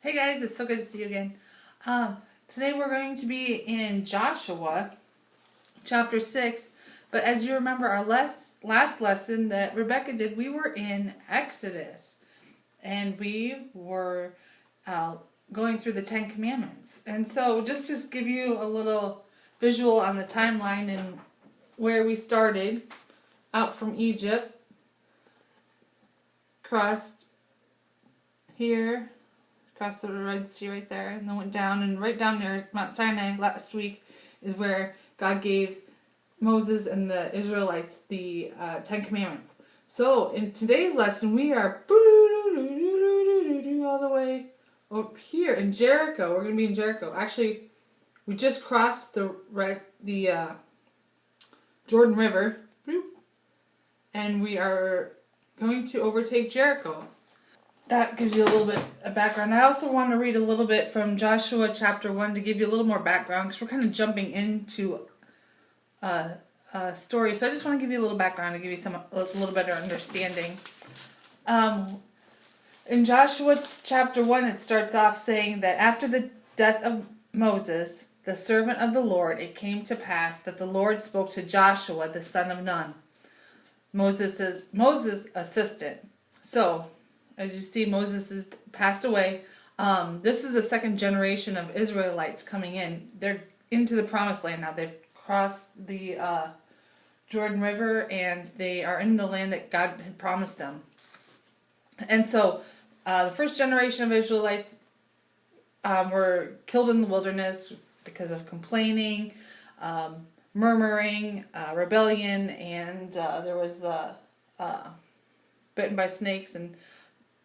Hey guys, it's so good to see you again. Um, Today we're going to be in Joshua chapter 6. But as you remember, our last lesson that Rebecca did, we were in Exodus. And we were uh, going through the Ten Commandments. And so just to give you a little visual on the timeline and where we started out from Egypt, crossed here, across the Red Sea right there, and then went down, and right down there, Mount Sinai last week, is where God gave Moses and the Israelites the Ten Commandments. So in today's lesson, we are all the way up here in Jericho. We're going to be in Jericho. Actually, we just crossed the Jordan River, and we are going to overtake Jericho. That gives you a little bit of background. I also want to read a little bit from Joshua chapter 1 to give you a little more background because we're kind of jumping into a story. So I just want to give you a little background to give you a little better understanding. In Joshua chapter 1, it starts off saying that after the death of Moses, the servant of the Lord, it came to pass that the Lord spoke to Joshua, the son of Nun, Moses' assistant. So, as you see, Moses has passed away. This is the second generation of Israelites coming in. They're into the promised land now. They've crossed the Jordan River and they are in the land that God had promised them. And so the first generation of Israelites were killed in the wilderness because of complaining, murmuring, rebellion, and there was the bitten by snakes and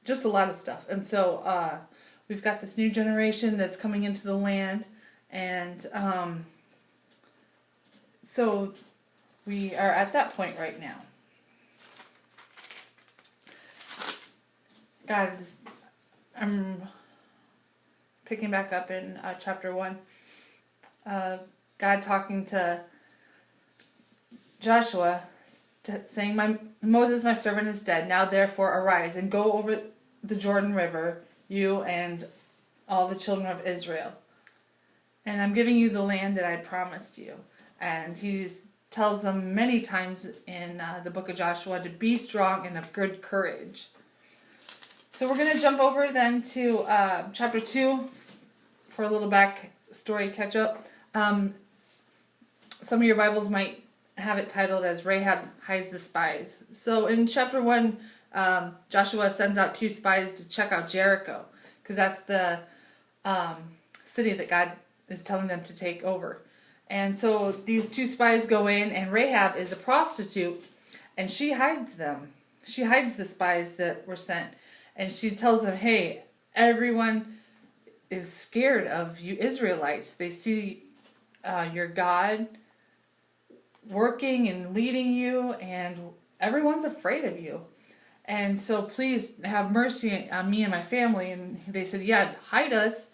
just a lot of stuff. And so we've got this new generation that's coming into the land, and so we are at that point right now. I'm picking back up in chapter 1. God talking to Joshua, saying, Moses, my servant, is dead. Now therefore arise and go over the Jordan River, you and all the children of Israel. And I'm giving you the land that I promised you. And he tells them many times in the book of Joshua to be strong and of good courage. So we're going to jump over then to chapter 2 for a little back story catch up. Some of your Bibles might have it titled as Rahab hides the spies. So in chapter 1, Joshua sends out 2 spies to check out Jericho, because that's the city that God is telling them to take over. And so these 2 spies go in, and Rahab is a prostitute, and she hides them. She hides the spies that were sent, and she tells them, hey, everyone is scared of you Israelites. They see your God working and leading you, and everyone's afraid of you. And so please have mercy on me and my family. And they said, yeah, hide us.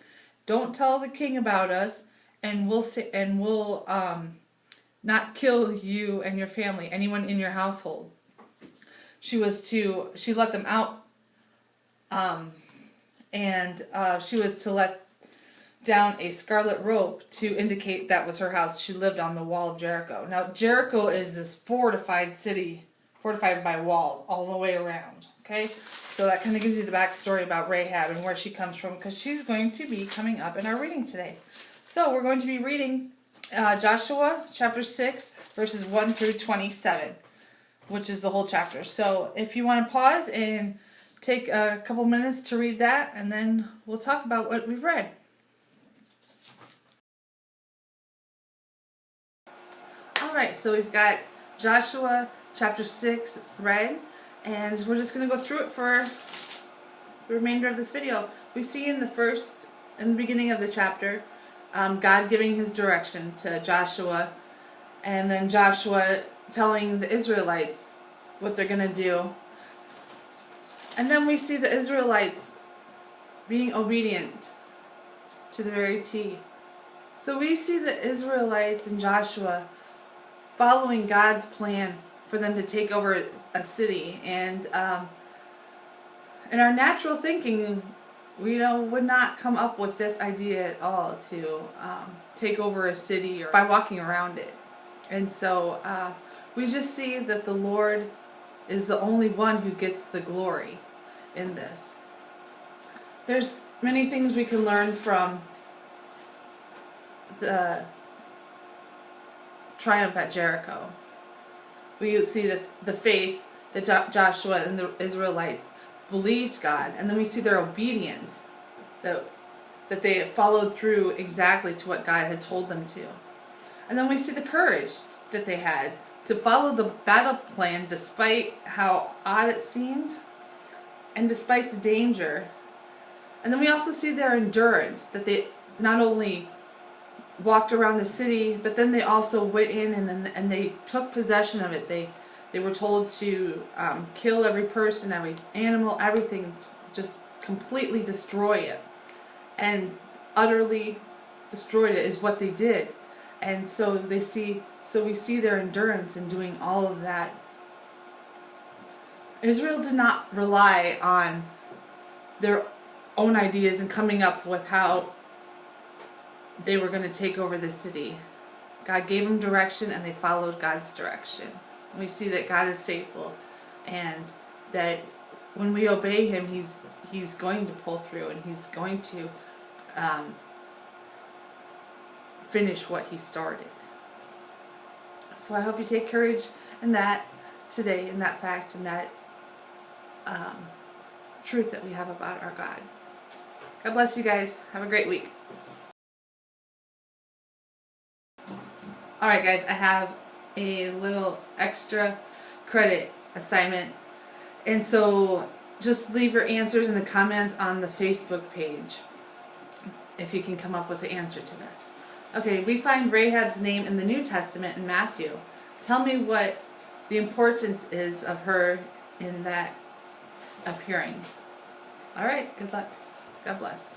Don't tell the king about us, and we'll not kill you and your family, anyone in your household. She let them out, and she was to let down a scarlet rope to indicate that was her house. She lived on the wall of Jericho. Now, Jericho is this fortified city, fortified by walls all the way around. Okay? So that kind of gives you the backstory about Rahab and where she comes from, because she's going to be coming up in our reading today. So we're going to be reading Joshua chapter 6, verses 1 through 27, which is the whole chapter. So if you want to pause and take a couple minutes to read that, and then we'll talk about what we've read. Alright, so we've got Joshua chapter 6 read, and we're just going to go through it for the remainder of this video. We see in the beginning of the chapter, God giving his direction to Joshua, and then Joshua telling the Israelites what they're going to do. And then we see the Israelites being obedient to the very T. So we see the Israelites and Joshua following God's plan for them to take over a city. And in our natural thinking, would not come up with this idea at all to take over a city or by walking around it. And so we just see that the Lord is the only one who gets the glory in this. There's many things we can learn from the triumph at Jericho. We see that the faith that Joshua and the Israelites believed God, and then we see their obedience, that they followed through exactly to what God had told them to. And then we see the courage that they had to follow the battle plan despite how odd it seemed and despite the danger. And then we also see their endurance, that they not only walked around the city, but then they also went in and they took possession of it. They were told to kill every person, every animal, everything, just completely destroy it. And utterly destroyed it is what they did. And so we see their endurance in doing all of that. Israel did not rely on their own ideas and coming up with how they were going to take over the city. God gave them direction and they followed God's direction. We see that God is faithful, and that when we obey Him, He's going to pull through, and He's going to finish what He started. So I hope you take courage in that today, in that fact, in that truth that we have about our God. God bless you guys. Have a great week. Alright guys, I have a little extra credit assignment. And so just leave your answers in the comments on the Facebook page if you can come up with the answer to this. Okay, we find Rahab's name in the New Testament in Matthew. Tell me what the importance is of her in that appearing. Alright, good luck. God bless.